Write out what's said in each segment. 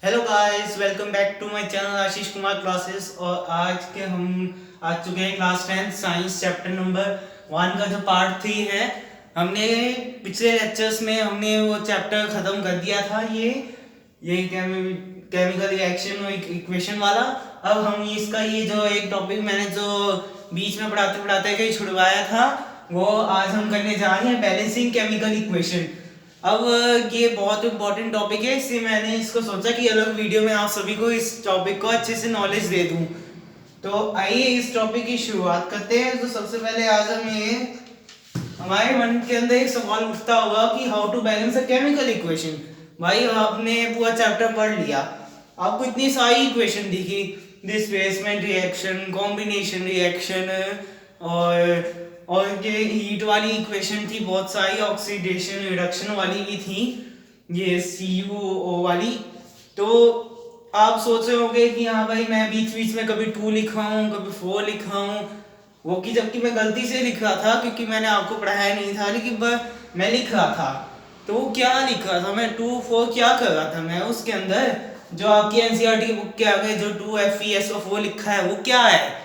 Hello guys, welcome back to my channel Ashish Kumar classes. और हम आ चुके हैं क्लास 10 साइंस चैप्टर नंबर 1 का जो पार्ट 3 है। हमने पिछले लेक्चर्स में हमने वो चैप्टर ख़त्म कर दिया था। ये केमिकल रिएक्शन और इक्वेशन वाला। अब हम इसका ये जो एक टॉपिक मैंने जो बीच में पढ़ाते पढ़ाते कहीं छुड़वाया था, वो आज हम करने जा रहे हैं, बैलेंसिंग केमिकल इक्वेशन। अब ये बहुत इम्पोर्टेंट टॉपिक है, इसलिए मैंने इसको सोचा कि अलग वीडियो में आप सभी को इस टॉपिक को अच्छे से नॉलेज दे दूं। तो आइए इस टॉपिक की शुरुआत करते हैं। तो सबसे पहले आज हम ये हमारे मन के अंदर एक सवाल उठता होगा कि how to balance a chemical equation. भाई आपने पूरा चैप्टर पढ़ लिया, आपको इतनी सारी इक्वेशन दिखी, डिस्प्लेसमेंट रिएक्शन, कॉम्बिनेशन रिएक्शन, और ये हीट वाली इक्वेशन थी, बहुत सारी ऑक्सीडेशन रिडक्शन वाली भी थी, ये CuO वाली। तो आप सोच रहे होंगे कि हाँ भाई मैं बीच बीच में कभी 2 लिखा हूँ, कभी 4 लिखा हूँ, वो कि जबकि मैं गलती से लिख रहा था क्योंकि मैंने आपको पढ़ाया नहीं था, लेकिन मैं लिख रहा था। तो वो क्या लिख रहा था, मैं 2 4 क्या कर रहा था मैं उसके अंदर, जो आपकी NCERT की बुक के आगे जो 2FeSO4 लिखा है वो क्या है।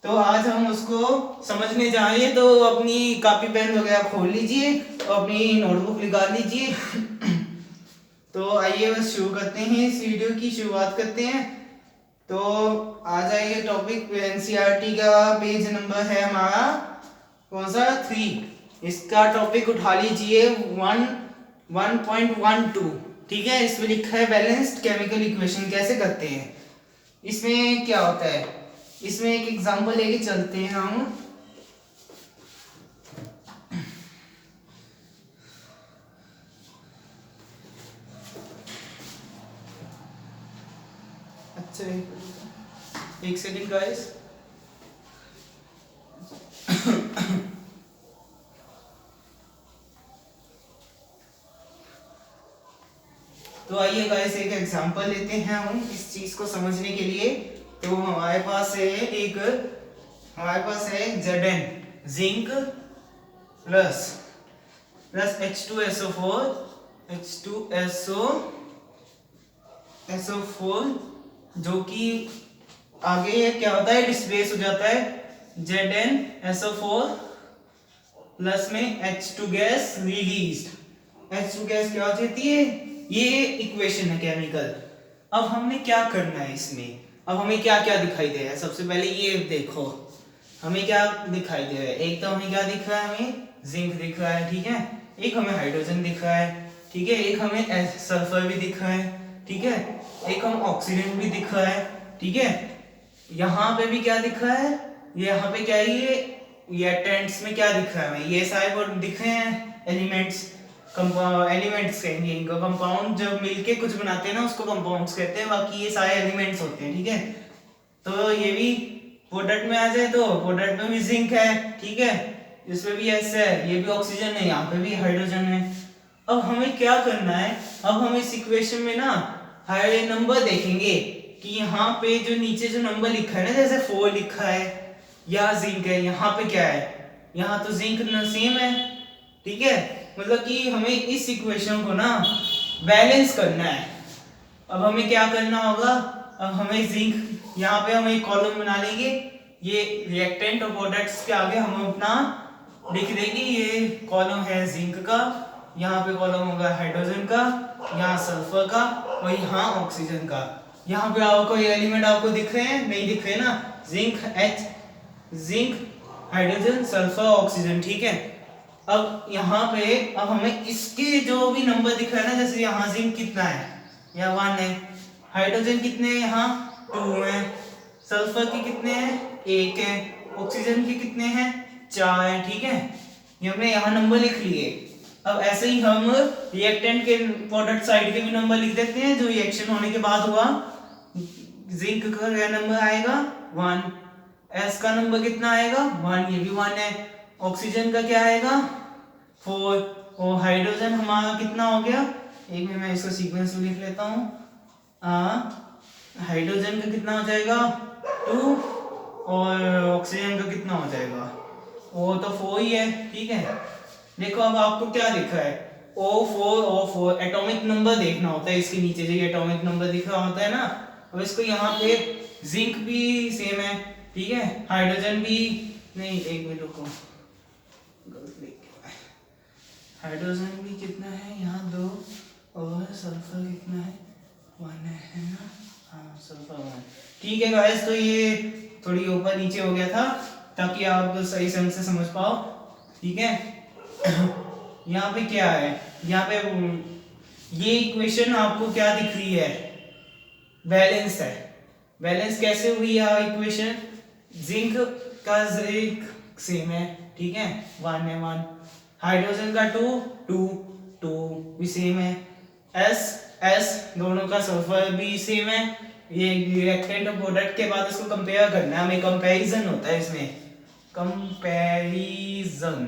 तो आज हम उसको समझने जाएंगे। तो अपनी कॉपी पेन वगैरह खोल लीजिए और अपनी नोटबुक निकाल लीजिए। तो आइए बस शुरू करते हैं, इस वीडियो की शुरुआत करते हैं। तो आ जाइए, टॉपिक NCERT का पेज नंबर है हमारा कौन सा, 3। इसका टॉपिक उठा लीजिए 1.12। ठीक है, इसमें लिखा है बैलेंस्ड केमिकल इक्वेशन कैसे करते हैं। इसमें क्या होता है, इसमें एक एग्जांपल लेके चलते हैं हम। अच्छा एक सेकंड गाइस। तो आइए गाइस एक एग्जांपल लेते हैं हम इस चीज को समझने के लिए। तो हमारे पास है Zn, zinc plus plus H2SO4, H2SO4, जो कि आगे क्या होता है, डिस्प्लेस हो जाता है ZnSO4 प्लस में H2 gas released. H2 gas क्या हो जाती है, ये इक्वेशन है केमिकल। अब हमने क्या करना है इसमें, अब हमें क्या क्या दिखाई दे रहा है। सबसे पहले ये देखो हमें क्या दिखाई दे रहा है। एक तो हमें क्या दिख रहा है, हमें जिंक दिख रहा है, ठीक है। एक हमें हाइड्रोजन दिख रहा है, ठीक है। एक हमें सल्फर भी दिख रहा है, ठीक है। एक हम ऑक्सीजन भी दिख रहा है, ठीक है। यहाँ पे भी क्या दिख रहा है, यहाँ पे क्या है, ये टेंट्स में क्या दिख रहा है हमें, ये सारे वो दिख रहे हैं एलिमेंट्स। एलिमेंट्स कहेंगे इनको, कंपाउंड जब मिलके कुछ बनाते हैं ना उसको कंपाउंड्स कहते हैं, बाकी ये सारे एलिमेंट्स होते हैं, ठीक है। तो ये भी प्रोडक्ट में आ जाए तो प्रोडक्ट में भी जिंक है, ठीक है। इसमें भी एस है, ये भी ऑक्सीजन है, यहाँ पे भी हाइड्रोजन है। अब हमें क्या करना है, अब हम इस इक्वेशन में ना हर नंबर देखेंगे कि यहाँ पे जो नीचे जो नंबर लिखा है ना, जैसे 4 लिखा है या जिंक है, यहाँ पे क्या है, यहाँ तो जिंक सेम है, ठीक है। मतलब कि हमें इस इक्वेशन को ना बैलेंस करना है। अब हमें क्या करना होगा, अब हमें जिंक, यहाँ पे हम एक कॉलम बना लेंगे, ये रिएक्टेंट और प्रोडक्ट्स के आगे हम अपना लिख देंगे, ये कॉलम है जिंक का, यहाँ पे कॉलम होगा हाइड्रोजन का, यहाँ सल्फर का और यहाँ ऑक्सीजन का। यहाँ पे आपको ये एलिमेंट आपको दिख रहे हैं, नहीं दिख रहे ना, जिंक हाइड्रोजन सल्फर ऑक्सीजन, ठीक है। अब यहाँ पे अब हमें इसके जो भी नंबर दिख रहा है ना, जैसे यहाँ जिंक कितना है, यहाँ 1 है, हाइड्रोजन कितने हैं, यहाँ 2 है, सल्फर के कितने हैं, 1 है, ऑक्सीजन के कितने हैं, 4 है, ठीक है। ये हमने यहाँ नंबर लिख लिए। अब ऐसे ही हम रिएक्टेंट के प्रोडक्ट साइड के भी नंबर लिख देते हैं, जो रिएक्शन होने के बाद हुआ। जिंक का क्या नंबर आएगा, 1, एस का नंबर कितना आएगा, 1, ये भी 1 है, ऑक्सीजन का क्या आएगा, 4, और हाइड्रोजन हमारा कितना हो गया, एक में मैं इसको सीक्वेंस में लिख लेता हूँ। हाइड्रोजन का कितना हो जाएगा, 2, और ऑक्सीजन का कितना हो जाएगा, वो तो 4 ही है, ठीक है। देखो अब आपको क्या दिख रहा है, O4 एटॉमिक नंबर देखना होता है इसके नीचे, जो ये एटॉमिक नंबर दिख रहा होता है ना। अब इसको यहाँ पे जिंक भी सेम है, ठीक है, हाइड्रोजन भी नहीं, एक मिनट रुको, हाइड्रोजन भी कितना है यहाँ 2, और सल्फर कितना है 1 है ना, हाँ सल्फर 1, ठीक है गाइस। तो ये थोड़ी ऊपर नीचे हो गया था ताकि आप सही से समझ पाओ, ठीक है। यहाँ पे क्या है, यहाँ पे ये इक्वेशन आपको क्या दिख रही है, बैलेंस है। बैलेंस कैसे हुई है इक्वेशन, जिंक का जिंक सेम है, ठीक है, 1 है 1, हाइड्रोजन का 2 भी सेम है, S दोनों का सल्फर भी सेम है। ये रिएक्टेंट और प्रोडक्ट के बाद इसको कंपेयर करना है हमें, कंपैरिजन होता है इसमें, कंपैरिजन,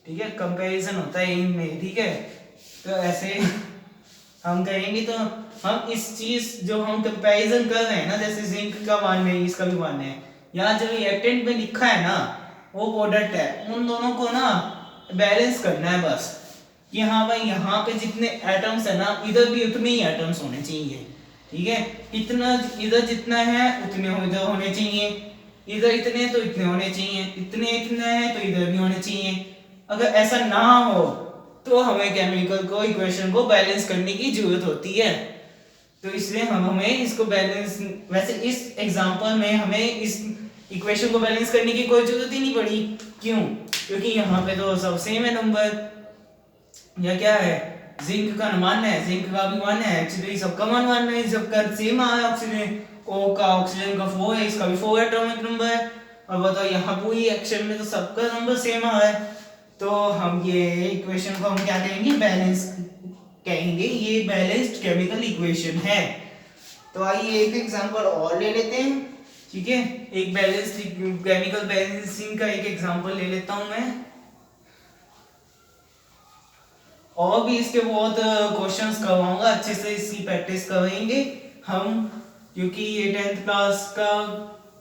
ठीक है, कंपैरिजन होता है इनमें, ठीक है। तो ऐसे हम करेंगे, तो हम इस चीज जो हम कंपैरिजन कर रहे हैं ना, जैसे जिंक का 1 है, इसका भी 1 है, यहाँ जो रिएक्टेंट में लिखा है ना वो प्रोडक्ट है, उन दोनों को ना बैलेंस करना है बस, कि हाँ भाई यहाँ पे जितने एटम्स है ना इधर भी उतने ही एटम्स होने चाहिए, ठीक है, इतना इधर जितना है उतने इधर होने चाहिए, इधर इतने तो इतने होने चाहिए, इतने है तो इधर भी होने चाहिए। अगर ऐसा ना हो तो हमें केमिकल को इक्वेशन को बैलेंस करने की जरूरत होती है। तो इसलिए हमें इसको बैलेंस, वैसे इस एग्जांपल में हमें इस इक्वेशन को बैलेंस करने की कोई जरूरत ही नहीं पड़ी, क्यों, क्योंकि यहाँ पे तो सब सेम है नंबर, या क्या है, जिंक का 1 है, जिंक का भी 1 है, एक्चुअली सबका 1 है, सबका सेम है, ऑक्सीजन O का ऑक्सीजन का 4 है, इसका भी 4 एटॉमिक नंबर है, और बताओ यहाँ पूरी एक्शन में तो सबका नंबर सेम है। तो हम ये इक्वेशन को हम क्या कहेंगे, बैलेंस कहेंगे, ये बैलेंस्ड केमिकल इक्वेशन है। तो आइए एक एग्जांपल और ले लेते हैं, ठीक है, एक बैलेंस्ड केमिकल बैलेंसिंग का एक एग्जांपल ले लेता हूं मैं, और भी इसके बहुत क्वेश्चंस करवाऊंगा, अच्छे से इसकी प्रैक्टिस करेंगे हम, क्योंकि ये 10th क्लास का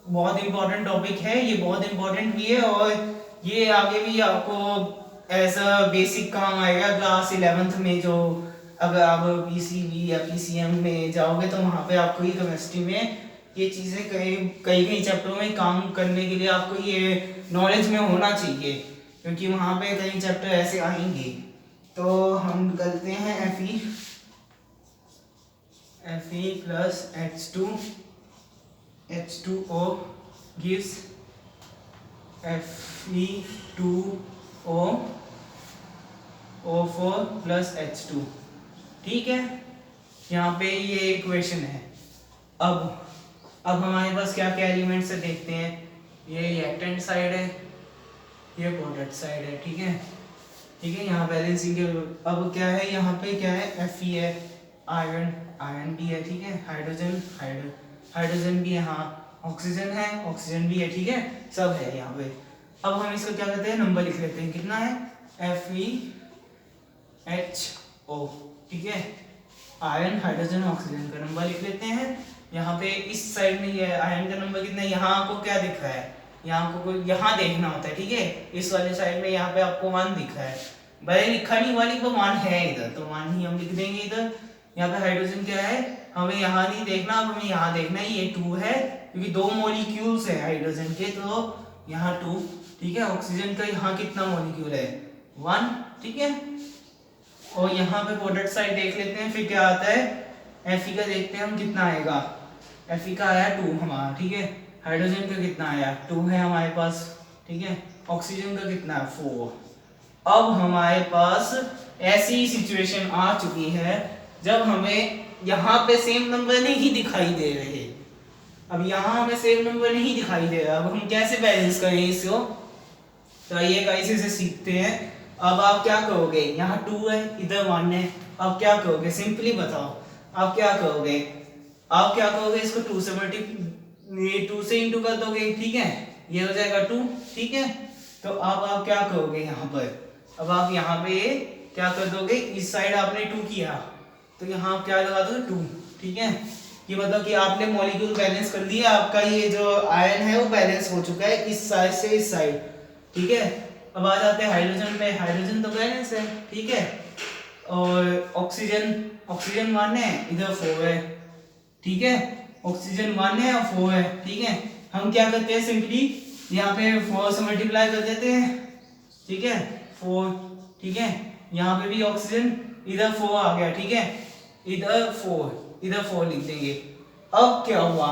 बहुत इंपॉर्टेंट टॉपिक है, ये बहुत इंपॉर्टेंट भी है, और ये आगे भी आपको एज अ बेसिक काम आएगा क्लास 11th में, जो अगर आप पीसीबी या पीसीएम में जाओगे तो वहाँ पे आपको ये केमिस्ट्री में ये चीज़ें कई चैप्टरों में काम करने के लिए आपको ये नॉलेज में होना चाहिए, क्योंकि वहाँ पे कई चैप्टर ऐसे आएंगे। तो हम करते हैं Fe plus H2O gives Fe2O O4 plus H2, ठीक है, यहाँ पे ये इक्वेशन है। अब हमारे पास क्या क्या एलिमेंट्स है देखते हैं, ये रिएक्टेंट साइड है, ये प्रोडक्ट साइड है, ठीक है, यहाँ बैलेंसिंग के, अब क्या है यहाँ पे क्या है, Fe है, आयरन भी है, ठीक है, हाइड्रोजन भी है, हाँ ऑक्सीजन भी है, ठीक है, सब है यहाँ पे। अब हम इसको क्या करते हैं, नंबर लिख लेते हैं, कितना है, FeHO, ठीक है, आयरन हाइड्रोजन ऑक्सीजन का नंबर लिख लेते हैं। यहाँ पे इस साइड में ये आयरन का नंबर कितना है, यहाँ आपको क्या दिख रहा है, यहाँ देखना होता है, ठीक है, इस वाले साइड में यहाँ पे आपको 1 दिख रहा है, भले लिखा नहीं वाली पर 1 है इधर, तो 1 ही हम लिख देंगे इधर। यहाँ पे हाइड्रोजन क्या है, हमें यहाँ नहीं देखना, अब हमें यहाँ देखना है, ये 2 है, क्योंकि 2 मॉलिक्यूल्स है हाइड्रोजन के, तो यहाँ 2, ठीक है, ऑक्सीजन का यहाँ कितना मॉलिक्यूल है, 1, ठीक है। और यहाँ पे प्रोडक्ट साइड देख लेते हैं, फिर क्या आता है, Fe का देखते हैं हम कितना आएगा, Fe का आया 2 हमारा, ठीक है, हाइड्रोजन का कितना आया 2 है हमारे पास, ठीक है, ऑक्सीजन का कितना है 4। अब हमारे पास ऐसी सिचुएशन आ चुकी है जब हमें यहाँ पे सेम नंबर नहीं दिखाई दे रहे, अब यहाँ हमें सेम नंबर नहीं दिखाई दे रहा, अब हम कैसे बैलेंस करें इसको, तो आइए गाइस इसे सीखते हैं। अब आप क्या करोगे, यहाँ 2 है, इधर 1 है, अब क्या करोगे, सिंपली बताओ, आप क्या करोगे, इसको 2 से इंटू कर दोगे, ठीक है, ये हो जाएगा 2, ठीक है। तो अब आप क्या करोगे यहाँ पर, अब आप यहाँ पे क्या कर दोगे, इस साइड आपने 2 किया तो यहाँ आप क्या लगा दोगे 2, ठीक है, ये मतलब कि आपने मॉलिक्यूल बैलेंस कर दिया, आपका ये जो आयन है वो बैलेंस हो चुका है इस साइड से इस साइड, ठीक है। अब आ जाते हैं हाइड्रोजन पे, हाइड्रोजन तो बैलेंस है, ठीक है, और ऑक्सीजन 1 है, इधर 4 है, ठीक है। ऑक्सीजन 1 है और 4 है, ठीक है। हम क्या करते हैं, सिंपली यहाँ पे 4 से मल्टीप्लाई कर देते हैं, ठीक है, 4, ठीक है। यहाँ पे भी ऑक्सीजन, इधर 4 आ गया, ठीक है, इधर 4 लिख देंगे। अब क्या हुआ,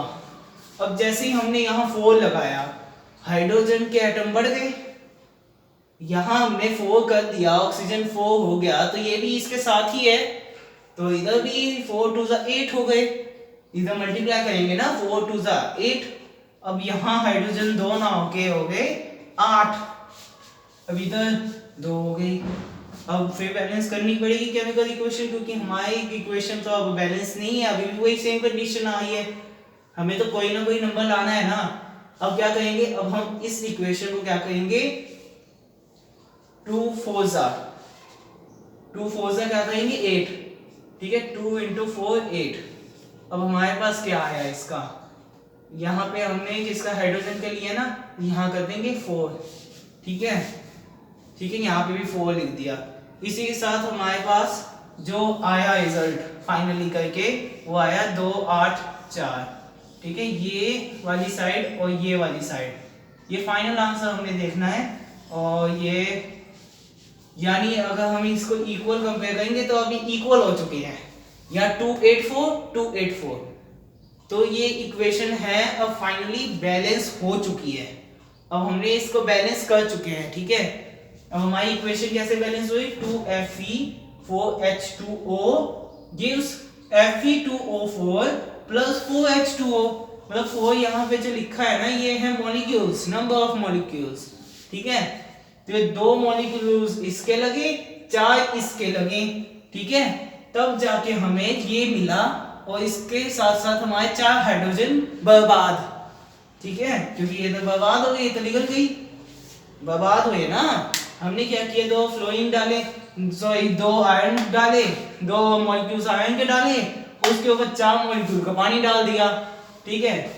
अब जैसे ही हमने यहाँ 4 लगाया, हाइड्रोजन के एटम बढ़ गए, यहाँ हमने 4 कर दिया, ऑक्सीजन 4 हो गया, तो ये भी इसके साथ ही है, तो इधर भी 4 2 8 हो गए, इधर मल्टीप्लाई करेंगे ना, 4 2 8। अब यहाँ हाइड्रोजन 2 ना होके हो गए 8, अब इधर 2 हो गई। अब फिर बैलेंस करनी पड़ेगी केमिकल इक्वेशन, क्योंकि हमारी इक्वेशन तो अब बैलेंस नहीं है, अभी भी वही सेम कंडीशन आई है, हमें तो कोई ना कोई नंबर लाना है ना। अब क्या करेंगे, अब हम इस इक्वेशन को क्या करेंगे, 2 4 क्या करेंगे 8, ठीक है, 2 × 4 8। अब हमारे पास क्या आया इसका, यहाँ पे हमने किसका हाइड्रोजन का लिया ना, यहाँ कर देंगे 4, ठीक है, ठीक है, यहाँ पे भी 4 लिख दिया। इसी के साथ हमारे पास जो आया रिजल्ट फाइनली करके, वो आया 2 8 4, ठीक है, ये वाली साइड और ये वाली साइड, ये फाइनल आंसर हमने देखना है। और ये यानी अगर हम इसको इक्वल कंपेयर करेंगे तो अभी इक्वल हो चुके हैं, या 284 तो ये इक्वेशन है, अब फाइनली बैलेंस हो चुकी है, अब हमने इसको बैलेंस कर चुके हैं, ठीक है। अब हमारी इक्वेशन कैसे बैलेंस हुई, 2Fe4H2O gives Fe2O4 plus 4H2O, मतलब 4 यहाँ पे जो लिखा है ना, ये है मॉलिक्यूल्स, नंबर ऑफ मॉलिक्यूल्स, ठीक है। तो ये 2 मॉलिक्यूल्स इसके लगे, 4 इसके लगे, ठीक है, तब जाके हमें ये मिला, और इसके साथ साथ हमारे 4 हाइड्रोजन बर्बाद, ठीक है, क्योंकि ये तो बर्बाद हो गई, तो निकल गई, बर्बाद हुए ना। हमने क्या किया, 2 फ्लोरीन डाले, सॉरी 2 आयरन डाले, 2 मॉलिक्यूल्स आयरन के डाले, उसके ऊपर 4 मॉलिक्यूल का पानी डाल दिया, ठीक है।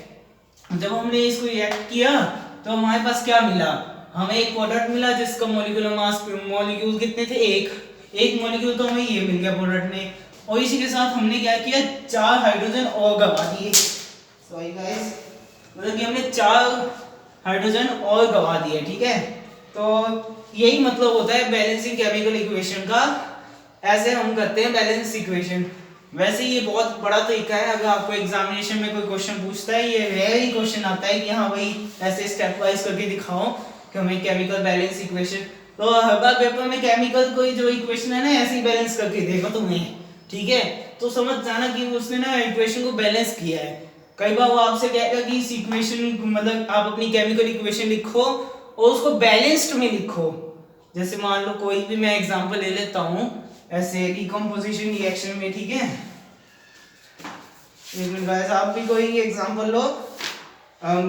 जब हमने इसको रिएक्ट किया तो हमारे पास क्या मिला, हमें एक प्रोडक्ट मिला जिसका मॉलिक्यूलर मास, मॉलिक्यूल कितने थे, एक मॉलिक्यूल तो हमें ये मिल गया प्रोडक्ट में, और इसी के साथ हमने क्या किया, 4 हाइड्रोजन और गवा दिए, सॉरी गाइस, मतलब कि हमने 4 हाइड्रोजन और गवा दिए, ठीक है। तो यही मतलब होता है बैलेंसिंग केमिकल इक्वेशन का, ऐसे हम करते हैं बैलेंस इक्वेशन। वैसे ये बहुत बड़ा तरीका है, अगर आपको एग्जामिनेशन में कोई क्वेश्चन पूछता है, ये रेयर ही क्वेश्चन आता है कि हाँ भाई ऐसे स्टेप वाइज करके दिखाओ कि हमें केमिकल बैलेंस इक्वेशन, तो हर बार पेपर में केमिकल कोई जो इक्वेशन है ना, ऐसे ही बैलेंस करके देगा तुम्हें, ठीक है, तो समझ जाना कि उसने ना इक्वेशन को बैलेंस किया है। कई बार वो आपसे कहेगा कि इस इक्वेशन, मतलब आप अपनी केमिकल इक्वेशन लिखो और उसको बैलेंस्ड में लिखो। जैसे मान लो कोई भी मैं एग्जांपल ले लेता हूँ, ऐसे डिकम्पोजिशन रिएक्शन में, ठीक है, एक मिनट गाइस, आप भी कोई एग्जांपल लो,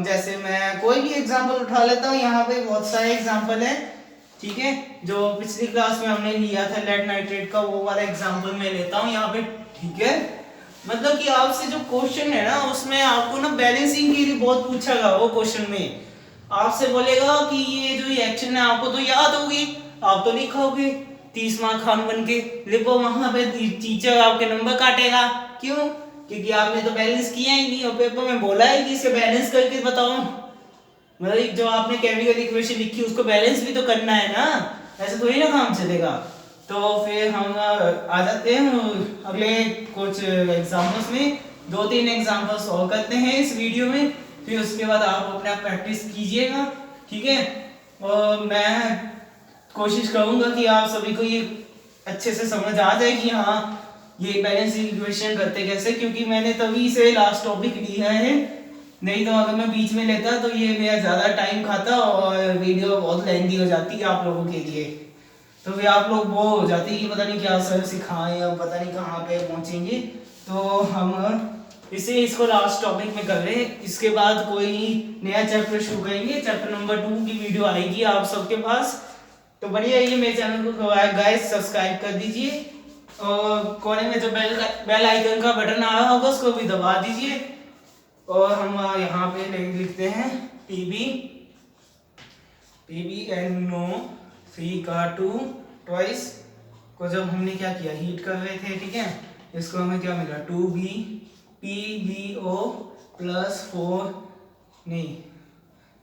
जैसे मैं कोई भी एग्जांपल उठा लेता हूँ, यहाँ पे बहुत सारे एग्जांपल है, ठीक है, जो पिछली क्लास में हमने लिया था लेड नाइट्रेट का, वो वाला एग्जांपल मैं लेता हूँ यहाँ पे, ठीक है। मतलब कि आपसे जो क्वेश्चन है ना, उसमें आपको ना बैलेंसिंग के लिए बहुत पूछेगा, वो क्वेश्चन में आपसे बोलेगा कि ये जो रिएक्शन है आपको तो याद होगी, आप तो लिखोगे 30 मार्क खान बन के लिखो, वहां पे टीचर आपके नंबर काटेगा, क्यों, क्योंकि आपने तो बैलेंस किया ही नहीं, और पेपर में बोला है कि इसे बैलेंस करके बताओ, मतलब जो आपने केमिकल इक्वेशन लिखी उसको बैलेंस भी तो करना है ना, ऐसे थोड़ी ना काम चलेगा। तो फिर हम आ जाते हैं अगले कुछ एग्जाम्पल्स में, 2-3 एग्जाम्पल्स और करते हैं इस वीडियो में, फिर उसके बाद आप अपना प्रैक्टिस कीजिएगा, ठीक है। और मैं कोशिश करूंगा कि आप सभी को ये अच्छे से समझ आ जाए कि हाँ ये बैलेंसिंग इक्वेशन करते कैसे, क्योंकि मैंने तभी से लास्ट टॉपिक लिया है, नहीं तो अगर मैं बीच में लेता तो ये मेरा ज़्यादा टाइम खाता और वीडियो बहुत लेंथी हो जाती आप लोगों के लिए, तो फिर आप लोग वो हो जाते कि पता नहीं क्या सर सिखाएं और पता नहीं कहाँ पे पहुँचेंगे। तो हम इसको लास्ट टॉपिक में कर रहे हैं, इसके बाद कोई नया चैप्टर शुरू करेंगे, चैप्टर नंबर 2 की वीडियो आएगी आप सबके पास। तो बढ़िया, ये मेरे चैनल को गाइस सब्सक्राइब कर दीजिए, और कोने में जो बेल आइकन का बटन आ रहा होगा उसको भी दबा दीजिए, और हम यहाँ पे लिखते हैं PBNO 3 का 2 ट्वाइस को जब हमने क्या किया, हीट कर रहे थे, ठीक है, इसको हमें क्या मिला, 2B PbO प्लस 4 नहीं,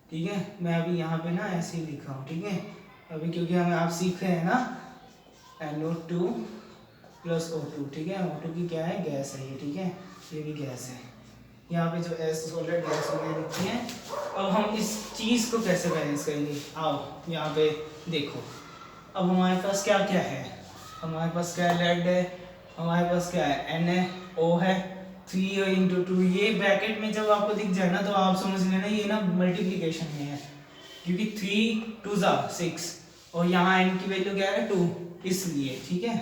ठीक है, मैं अभी यहाँ पे ना ऐसे ही लिखा हूँ, ठीक है, अभी क्योंकि हमें आप सीख रहे हैं ना, NO2 प्लस O2, ठीक है, O2 की क्या है, गैस है ये, ठीक है, ये भी गैस है, यहाँ पे जो S सॉलिड गैस वगैरह लिखी है। अब हम इस चीज़ को कैसे बैलेंस करेंगे, आओ यहाँ पे देखो, अब हमारे पास क्या क्या है, हमारे पास क्या है, लेड है, हमारे पास क्या है, N है, O है, 3 × 2, ये ब्रैकेट में जब आपको दिख जाए ना तो आप समझ लेना ये ना मल्टीप्लिकेशन में है, क्योंकि 3 2 6 और यहाँ n की वैल्यू क्या है, 2, इसलिए, ठीक है।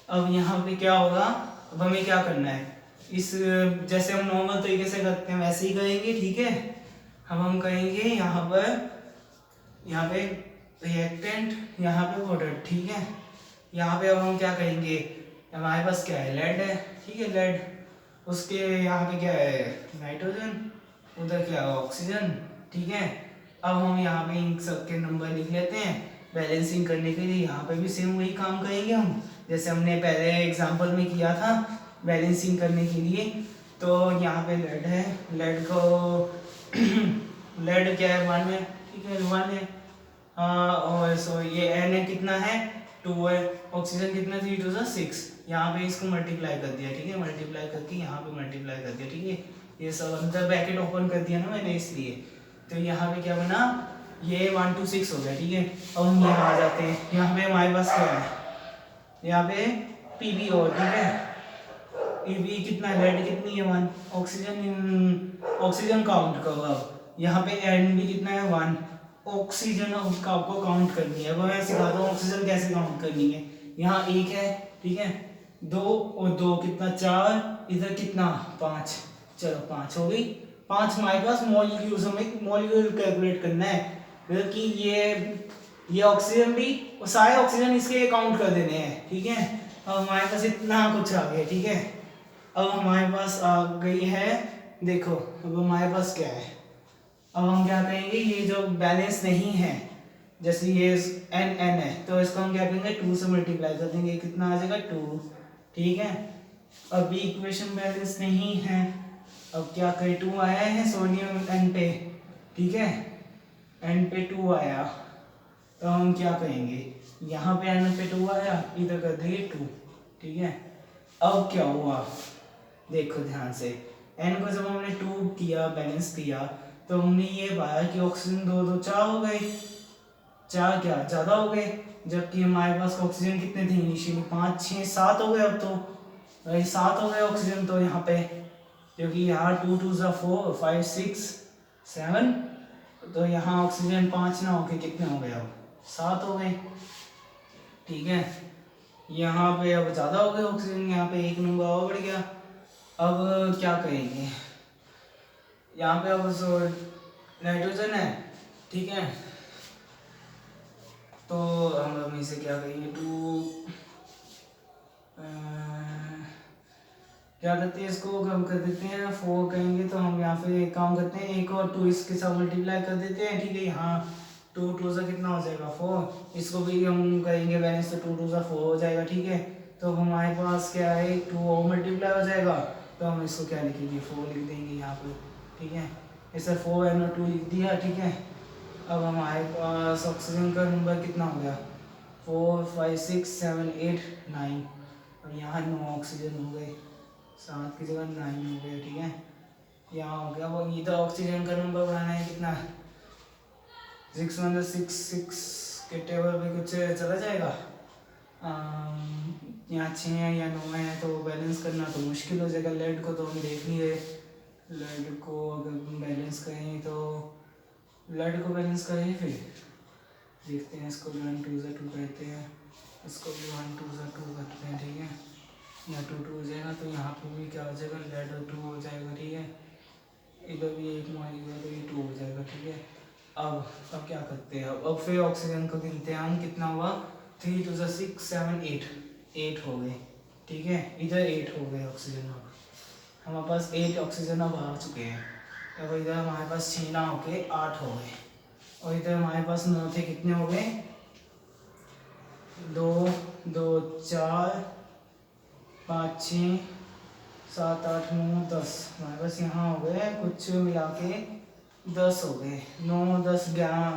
अब यहाँ पे क्या होगा, अब हमें क्या करना है, इस जैसे हम नॉर्मल तरीके से करते हैं वैसे ही करेंगे, ठीक है। अब हम कहेंगे यहाँ पे रिएक्टेंट, यहाँ पे प्रोडक्ट, ठीक है। यहाँ पे अब हम क्या कहेंगे, हमारे पास क्या है, लेड है, ठीक है, लेड, उसके यहाँ पे क्या है, नाइट्रोजन, उधर क्या है, ऑक्सीजन, ठीक है। अब हम यहाँ पे इन सब के नंबर लिख लेते हैं बैलेंसिंग करने के लिए, यहाँ पे भी सेम वही काम करेंगे हम, जैसे हमने पहले एग्जांपल में किया था बैलेंसिंग करने के लिए। तो यहाँ पे लेड है, लेड को लेड क्या है, 1 है, ठीक है, 1 है, और सो ये N कितना है, 2 है, ऑक्सीजन कितना, 3 2 6, यहाँ पे इसको मल्टीप्लाई कर दिया, ठीक है, मल्टीप्लाई करके यहाँ पे मल्टीप्लाई कर दिया, ठीक है, ये सब अंदर ब्रैकेट ओपन कर दिया ना मैंने इसलिए। तो यहाँ पे क्या बना, ये 1 2 6 हो गया, ठीक है। अब हम यहाँ आ जाते हैं, यहाँ पे हमारे पास क्या है, यहाँ पे PbO, ठीक है, Pb कितना, लेड कितनी है, 1, ऑक्सीजन काउंट करो, अब यहाँ पे N भी कितना है, 1, ऑक्सीजन उसका आपको काउंट करनी है, वो मैं सिखाता हूँ ऑक्सीजन कैसे काउंट करनी है। यहाँ 1 है, ठीक है, 2 और 2 कितना, 4, इधर कितना, 5, चलो 5 हो गई, 5 हमारे पास मॉलिक्यूल्स, हमें मॉलिक्यूल कैलकुलेट करना है, मतलब कि ये ऑक्सीजन भी और सारे ऑक्सीजन इसके काउंट कर देने हैं, ठीक है। अब हमारे पास इतना कुछ आ गया, ठीक है। अब हमारे पास आ गई है, देखो अब हमारे पास क्या है, अब हम क्या कहेंगे, ये जो बैलेंस नहीं है, जैसे ये N है, तो इसको हम क्या करेंगे, 2 से मल्टीप्लाई कर देंगे, कितना आ जाएगा, 2, ठीक है। अब भी इक्वेशन बैलेंस नहीं है, अब क्या करें, 2 आया है सोडियम N पे, ठीक है, N पे 2 आया, तो हम क्या कहेंगे, यहाँ पे N पे 2 आया, इधर कर देंगे 2, ठीक है। अब क्या हुआ, देखो ध्यान से, N को जब हमने 2 किया, बैलेंस किया, तो हमने ये पाया कि ऑक्सीजन 2 2 4 हो गए, 4 क्या ज़्यादा हो गए, जबकि हमारे पास ऑक्सीजन कितने थे इनिशियली, 5 6 7 हो गए, अब तो 7 हो गए ऑक्सीजन, तो यहाँ पे क्योंकि यहाँ 2 2 4 5 6 7, तो यहाँ ऑक्सीजन 5 ना होके कितने हो गए, अब 7 हो गए, ठीक है। यहाँ पे अब ज़्यादा हो गए ऑक्सीजन, यहाँ पे 1 नंबर और बढ़ गया। अब क्या करेंगे, यहाँ पे अब नाइट्रोजन है, ठीक है, तो हम इसे क्या कहेंगे, 2 क्या करते हैं, इसको कम कर देते हैं, 4 कहेंगे, तो हम यहाँ पे एक काम करते हैं, 1 और 2 इसके साथ मल्टीप्लाई कर देते हैं, ठीक है। यहाँ 2 2 से कितना हो जाएगा, 4, इसको भी हम करेंगे बैलेंस, तो 2 2 से 4 हो जाएगा, ठीक है। तो हमारे पास क्या है, 2 और मल्टीप्लाई हो जाएगा, तो हम इसको क्या लिखेंगे, 4 लिख देंगे यहाँ पे, ठीक है, इसे 4 NO2 लिख दिया, ठीक है। अब हमारे पास ऑक्सीजन का नंबर कितना हो गया, 4 5 6 7 8 9, और यहाँ 9 ऑक्सीजन हो गए, 7 की जगह 9 हो गए, ठीक है, यहाँ हो गया। वो इधर ऑक्सीजन का नंबर बनाना है, कितना, 6 1 6 6 के टेबल पे कुछ चला जाएगा, यहाँ 6 है या 9 है, तो बैलेंस करना तो मुश्किल हो जाएगा। लेड को तो हम देख नहीं रहे, लेड को अगर बैलेंस करें तो लेड को बैलेंस करें, फिर देखते हैं, इसको 1 2 से 2 कहते हैं, इसको भी 1 2 से 2 करते हैं, ठीक है, यहाँ 2 2 हो जाएगा, तो यहाँ पे भी क्या हो जाएगा, लेड 2 हो जाएगा, ठीक है, इधर भी 1 मारेगा तो ये 2 हो जाएगा, ठीक है। अब क्या करते हैं, अब फिर ऑक्सीजन को गिनते हैं हम, कितना हुआ, 3 2 6 7 8 हो गए, ठीक है, इधर 8 हो गए ऑक्सीजन, अब हमारे पास 8 ऑक्सीजन अब आ चुके हैं। अब इधर हमारे पास 6 ना होके 8 हो गए, और इधर हमारे पास 9 थे, कितने हो गए, 2 2 4 5 6 7 8 9 10 हमारे पास यहाँ हो गए कुछ मिला के 10 हो गए। 9 10 11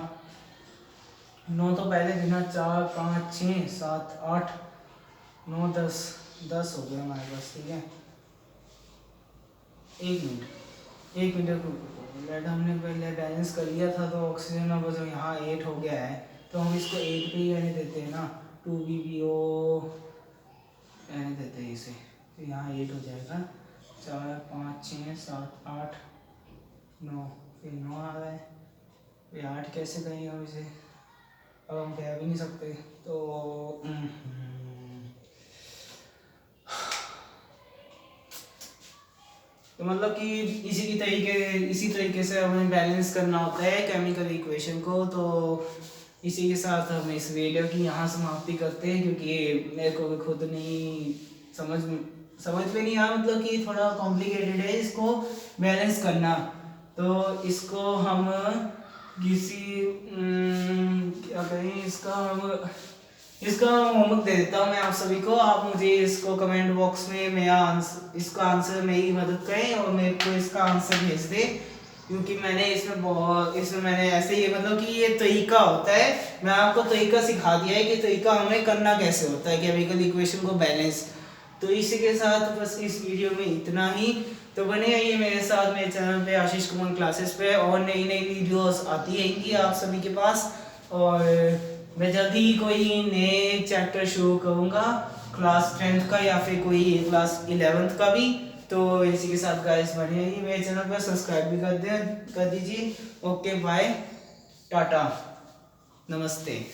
9 तो पहले गिना 4 5 6 7 8 9 10 10 हो गए हमारे पास। ठीक है, एक मिनट लेट हमने पहले बैलेंस कर लिया था तो ऑक्सीजन अब जो यहाँ 8 हो गया है तो हम इसको 8 पे ही रहने देते हैं ना, 2BBO रहने देते हैं इसे, तो यहाँ 8 हो जाएगा। 4 5 6 7 8 9 फिर 9 आ रहा है, फिर 8 कैसे करेंगे हम इसे, अब हम कह भी नहीं सकते तो मतलब कि इसी तरीके से हमें बैलेंस करना होता है केमिकल इक्वेशन को। तो इसी के साथ हम इस वीडियो की यहाँ समाप्ति करते हैं, क्योंकि मेरे को भी खुद नहीं समझ में नहीं आया, मतलब कि थोड़ा कॉम्प्लिकेटेड है इसको बैलेंस करना। तो इसको हम किसी क्या कहें, इसका होमवर्क दे देता हूँ मैं आप सभी को। आप मुझे इसको कमेंट बॉक्स में इसका आंसर मेरी मदद करें और मेरे को इसका आंसर भेज दे, क्योंकि मैंने इसमें मैंने ऐसे ही मतलब कि ये तरीका होता है, मैं आपको तरीका सिखा दिया है कि तरीका हमें करना कैसे होता है केमिकल इक्वेशन को बैलेंस। तो इसी के साथ बस इस वीडियो में इतना ही। तो बने रहिए मेरे साथ मेरे चैनल पे आशीष कुमार क्लासेस पे, और नई वीडियोस आती रहेंगी आप सभी के पास। और मैं जल्दी ही कोई नए चैप्टर शुरू करूँगा, क्लास 10th का या फिर कोई क्लास 11th का भी। तो इसी के साथ गाइस बने रहिए मेरे चैनल पर, सब्सक्राइब भी कर दीजिए। ओके बाय, टाटा, नमस्ते।